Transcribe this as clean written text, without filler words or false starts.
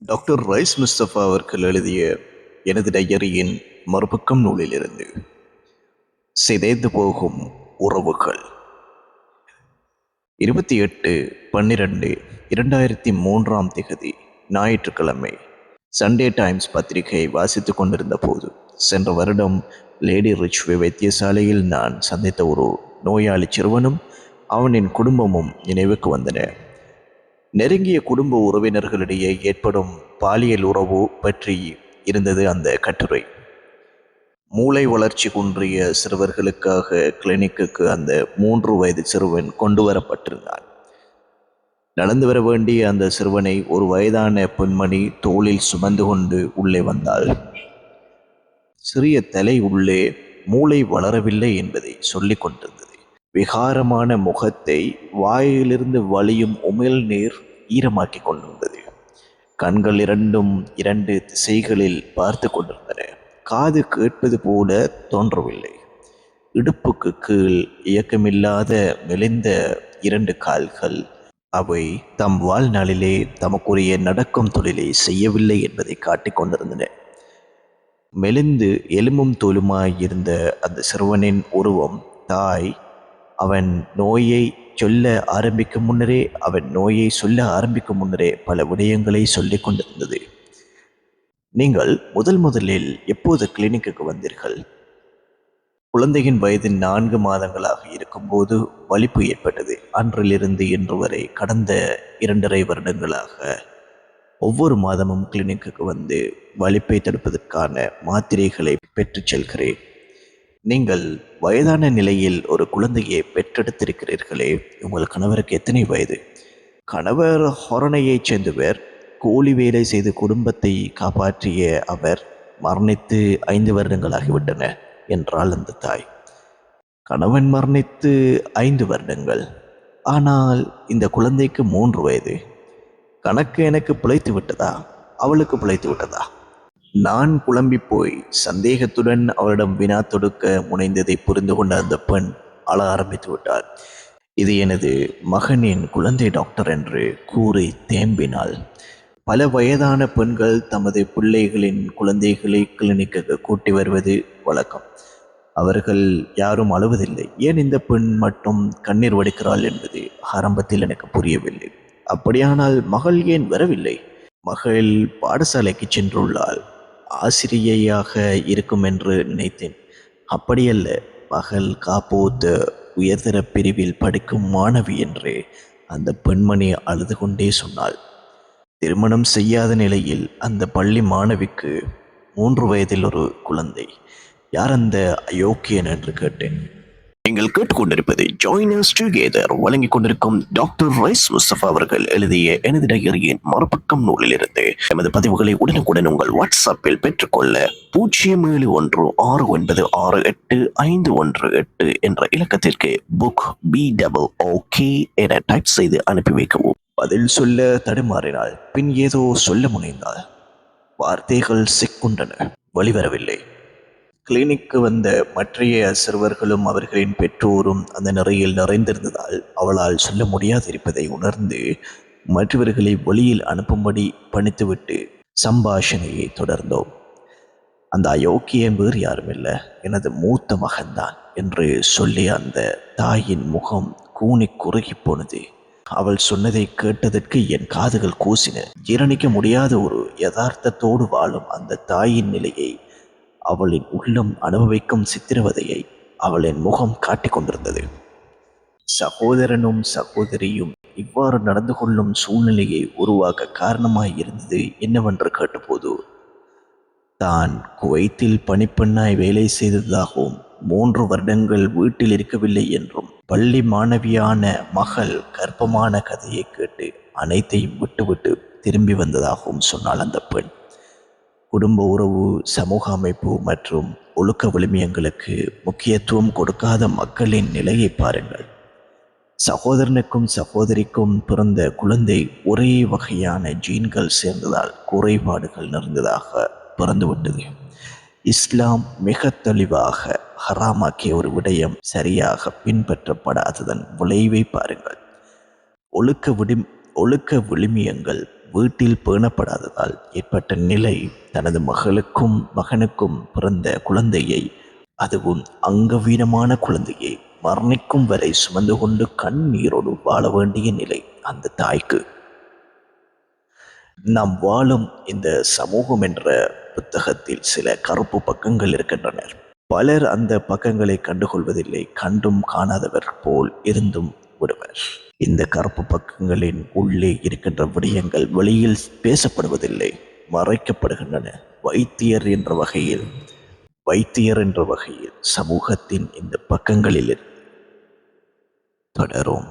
Doctor rice Mustafa அவர்கள் எழுதிய எனது டையரியின் மறுபக்கம் நூலிலிருந்து சிதைந்து போகும் உறவுகள். 28/12/2003 ஞாயிற்றுக்கிழமை சண்டே டைம்ஸ் பத்திரிகையை வாசித்துக் கொண்டிருந்த போது, சென்ற வருடம் லேடி ரிச்வே வைத்தியசாலையில் நான் சந்தித்த ஒரு நோயாளி சிறுவனும் அவனின் குடும்பமும் நினைவுக்கு வந்தன. நெருங்கிய குடும்ப உறவினர்களிடையே ஏற்படும் பாலியல் உறவு பற்றி இருந்தது அந்த கட்டுரை. மூளை வளர்ச்சி குன்றிய சிறுவர்களுக்காக கிளினிக்குக்கு அந்த 3 வயது சிறுவன் கொண்டு வரப்பட்டிருந்தான். நடந்து வர வேண்டிய அந்த சிறுவனை ஒரு வயதான பெண்மணி தோளில் சுமந்து கொண்டு உள்ளே வந்தாள். சிறிய தலை உள்ளே மூளை வளரவில்லை என்பதை சொல்லிக் கொண்டிருந்தது. விகாரமான முகத்தை வாயிலிருந்து வழியும் உமிழ்நீர் ஈரமாக்கிக் கொண்டிருந்தது. கண்கள் இரண்டும் 2 திசைகளில் பார்த்து கொண்டிருந்தன. காது கேட்பது போல தோன்றவில்லை. இடுப்புக்கு கீழ் இயக்கமில்லாத மெலிந்த 2 கால்கள். அவை தம் வாழ்நாளிலே தமக்குரிய நடக்கும் தொழிலை செய்யவில்லை என்பதை காட்டிக் கொண்டிருந்தன. மெலிந்து எலும்பும் தோலுமாயிருந்த அந்த சிறுவனின் உருவம் தாய் அவன் நோயை சொல்ல ஆரம்பிக்கும் முன்னரே பல விடயங்களை சொல்லிக் கொண்டிருந்தது. நீங்கள் முதலில் எப்போது கிளினிக்குக்கு வந்தீர்கள்? குழந்தையின் வயது 4 மாதங்களாக இருக்கும்போது வலிப்பு ஏற்பட்டது. அன்றிலிருந்து இன்று வரை கடந்த 2.5 வருடங்களாக ஒவ்வொரு மாதமும் கிளினிக்குக்கு வந்து வலிப்பை தடுப்பதற்கான மாத்திரைகளை பெற்றுச் செல்கிறேன். நீங்கள் வயதான நிலையில் ஒரு குழந்தையை பெற்றெடுத்திருக்கிறீர்களே, உங்கள் கணவருக்கு எத்தனை வயது? கணவர் ஹொரணையைச் சேர்ந்தவர். கூலி வேலை செய்து குடும்பத்தை காப்பாற்றிய அவர் மரணித்து 5 வருடங்களாகிவிட்டன என்றாள் அந்த தாய். கணவன் மரணித்து 5 வருடங்கள். ஆனால் இந்த குழந்தைக்கு 3 வயது. கணக்கு எனக்கு பிழைத்து விட்டதா, அவளுக்கு பிழைத்து விட்டதா? நான் குழம்பி போய் சந்தேகத்துடன் அவளிடம் வினா தொடுக்க முனைந்ததை புரிந்து கொண்ட அந்த பெண் அழ ஆரம்பித்து விட்டாள். இது எனது மகனின் குழந்தை டாக்டர் என்று கூறி தேம்பினாள். பல வயதான பெண்கள் தமது பிள்ளைகளின் குழந்தைகளை கிளினிக்கு கூட்டி வருவது வழக்கம். அவர்கள் யாரும் அழுவதில்லை. ஏன் இந்த பெண் மட்டும் கண்ணீர் வடிக்கிறாள் என்பது ஆரம்பத்தில் எனக்கு புரியவில்லை. அப்படியானால் மகள் ஏன் வரவில்லை? மகள் பாடசாலைக்கு சென்றுள்ளாள். ஆசிரியையாக இருக்கும் என்று நினைத்தேன். அப்படியல்ல, மகள் காப்போத்த உயர்தர பிரிவில் படிக்கும் மாணவி என்று அந்த பெண்மணி அழுது கொண்டே சொன்னாள். திருமணம் செய்யாத நிலையில் அந்த பள்ளி மாணவிக்கு 3 வயதில் ஒரு குழந்தை. யார் அந்த அயோக்கியன் என்று கேட்டேன். நீங்கள் கேட்டுக்கொண்டிருப்பது ஜாயினர்ஸ் டுகெதர் வழங்கிக் கொண்டிருக்கும் டாக்டர் ரைஸ் முஸ்தபா அவர்கள் எழுதிய எனது டையரியின் மறுபக்கம் நூலிலிருந்து. எமது பதிவுகளை உடனுக்குடன் உங்கள் வாட்ஸ்அப்பில் பெற்றுக்கொள்ள 0719696851 என்ற இலக்கத்திற்கு புக் BOOK என டைப் செய்து அனுப்பி வைக்கவும். பதில் சொல்ல தடுமாறினாள். பின் ஏதோ சொல்ல முனைந்தாள். வார்த்தைகள் சிக்குண்டன, வெளிவரவில்லை. கிளினிக்கு வந்த மற்றைய சிறுவர்களும் அவர்களின் பெற்றோரும் அந்த நிறையில் நிறைந்திருந்ததால் அவளால் சொல்ல முடியாதிருப்பதை உணர்ந்து மற்றவர்களை வெளியில் அனுப்பும்படி பணித்துவிட்டு சம்பாஷணையை தொடர்ந்தோம். அந்த அயோக்கியம் வேறு யாரும் இல்லை, எனது மூத்த மகன்தான் என்று சொல்லி அந்த தாயின் முகம் கூனி குறுகி போனது. அவள் சொன்னதை கேட்டதற்கு என் காதுகள் கூசின. ஜீரணிக்க முடியாத ஒரு யதார்த்தத்தோடு வாழும் அந்த தாயின் நிலையை, அவளின் உள்ளம் அனுபவிக்கும் சித்திரவதையை அவளின் முகம் காட்டிக் கொண்டிருந்தது. சகோதரனும் சகோதரியும் இவ்வாறு நடந்து கொள்ளும் சூழ்நிலையை உருவாக்க காரணமாய் இருந்தது என்னவென்று கேட்டபோது, தான் குவைத்தில் பணிப்பெண்ணாய் வேலை செய்ததாகவும் 3 வருடங்கள் வீட்டில் இருக்கவில்லை என்றும் பள்ளி மாணவியான மகள் கர்ப்பமான கதையை கேட்டு அனைத்தையும் விட்டுவிட்டு திரும்பி வந்ததாகவும் சொன்னாள் அந்த பெண். குடும்ப உறவு, சமூக அமைப்பு மற்றும் ஒழுக்க விழுமியங்களுக்கு முக்கியத்துவம் கொடுக்காத மக்களின் நிலையை பாருங்கள். சகோதரனுக்கும் சகோதரிக்கும் பிறந்த குழந்தை ஒரே வகையான ஜீன்கள் சேர்ந்ததால் குறைபாடுகள் நிறைந்ததாக பிறந்துவிட்டது. இஸ்லாம் மிக தெளிவாக ஹராமாக்கிய ஒரு விடயம் சரியாக பின்பற்றப்படாததன் விளைவை பாருங்கள். ஒழுக்க விழுமியங்கள் வீட்டில் பேணப்படாததால் ஏற்பட்ட நிலை தனது மகளுக்கும் மகனுக்கும் பிறந்த குழந்தையை, அதுவும் அங்கவீனமான குழந்தையை மரணிக்கும் வரை சுமந்து கொண்டு கண்ணீரோடு வாழ வேண்டிய நிலை அந்த தாய்க்கு. நாம் வாழும் இந்த சமூகம் என்ற புத்தகத்தில் சில கருப்பு பக்கங்கள் இருக்கின்றன. பலர் அந்த பக்கங்களை கண்டுகொள்வதில்லை, கண்டும் காணாதவர் போல் இருந்தும் விடுவர். இந்த கருப்பு பக்கங்களின் உள்ளே இருக்கின்ற விடயங்கள் வெளியில் பேசப்படுவதில்லை, மறைக்கப்படுகின்றன. வைத்தியர் என்ற வகையில் சமூகத்தின் இந்த பக்கங்களில் தொடரும்.